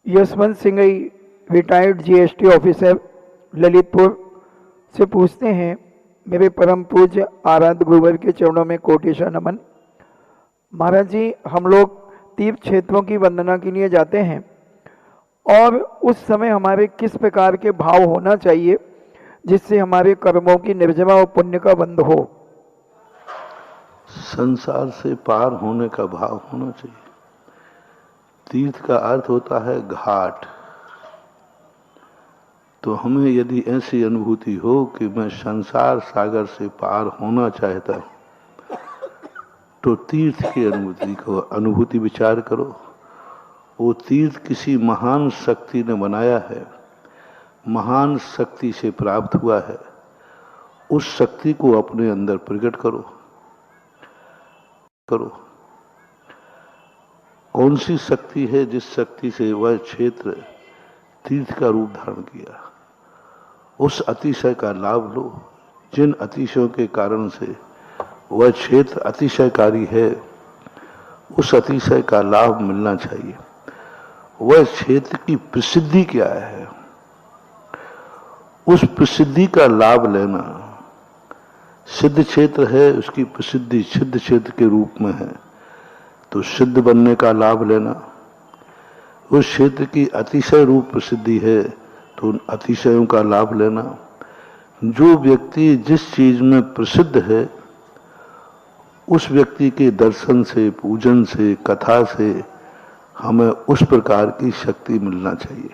Yashwant Singh retired GST officer Lalitpur से पूछते हैं, मेरे परम पूज्य आराध्य गुरुवर के चरणों में कोटिशा नमन। महाराज जी, हम लोग तीर्थ क्षेत्रों की वंदना के लिए जाते हैं और उस समय हमारे किस प्रकार के भाव होना चाहिए जिससे हमारे कर्मों की निर्जमा और पुण्य का बंध हो? संसार से पार होने का भाव होना चाहिए। तीर्थ का अर्थ होता है घाट। तो हमें यदि ऐसी अनुभूति हो कि मैं संसार सागर से पार होना चाहता हूं, तो तीर्थ की अनुभूति विचार करो। वो तीर्थ किसी महान शक्ति ने बनाया है, महान शक्ति से प्राप्त हुआ है। उस शक्ति को अपने अंदर प्रकट करो। कौन सी शक्ति है जिस शक्ति से वह क्षेत्र तीर्थ का रूप धारण किया? उस अतिशय का लाभ लो। जिन अतिशयों के कारण से वह क्षेत्र अतिशयकारी है, उस अतिशय का लाभ मिलना चाहिए। वह क्षेत्र की प्रसिद्धि क्या है, उस प्रसिद्धि का लाभ लेना। सिद्ध क्षेत्र है, उसकी प्रसिद्धि सिद्ध क्षेत्र के रूप में है, तो सिद्ध बनने का लाभ लेना। उस क्षेत्र की अतिशय रूप प्रसिद्धि है, तो उन अतिशयों का लाभ लेना। जो व्यक्ति जिस चीज में प्रसिद्ध है, उस व्यक्ति के दर्शन से, पूजन से, कथा से हमें उस प्रकार की शक्ति मिलना चाहिए।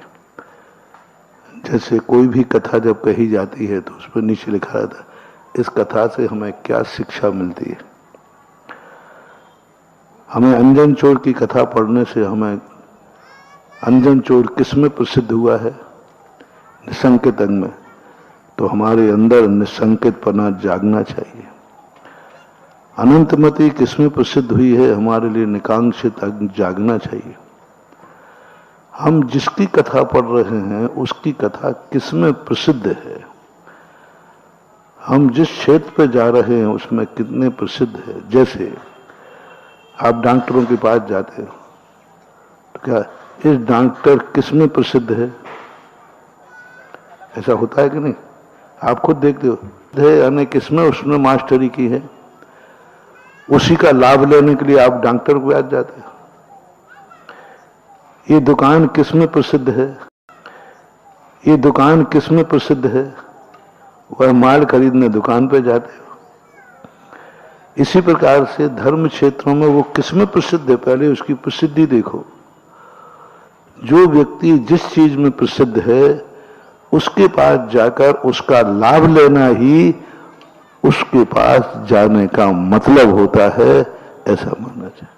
जैसे कोई भी कथा जब कही जाती है तो उस पर नीचे लिखा रहता है, इस कथा से हमें क्या शिक्षा मिलती है। हमें अंजन चोर की कथा पढ़ने से हमें अंजन चोर किस में प्रसिद्ध हुआ है? निसंकेत अंग में। तो हमारे अंदर निसंकेतपना जागना चाहिए। अनंतमती किस में प्रसिद्ध हुई है? हमारे लिए निकांक्षित अंग जागना चाहिए। हम जिसकी कथा पढ़ रहे हैं उसकी कथा किस में प्रसिद्ध है? हम जिस क्षेत्र पर जा रहे हैं उसमें कितने प्रसिद्ध है। जैसे आप डॉक्टरों के पास जाते हो तो क्या इस डॉक्टर किस में प्रसिद्ध है? ऐसा होता है कि नहीं? आप खुद देखते हो यानी किस में उसने मास्टरी की है, उसी का लाभ लेने के लिए आप डॉक्टर के पास जाते हो। ये दुकान किस में प्रसिद्ध है? ये दुकान किस में प्रसिद्ध है? वह माल खरीदने दुकान पे जाते हो। इसी प्रकार से धर्म क्षेत्रों में वो किस में प्रसिद्ध है, पहले उसकी प्रसिद्धि देखो। जो व्यक्ति जिस चीज में प्रसिद्ध है उसके पास जाकर उसका लाभ लेना ही उसके पास जाने का मतलब होता है, ऐसा मानना चाहिए।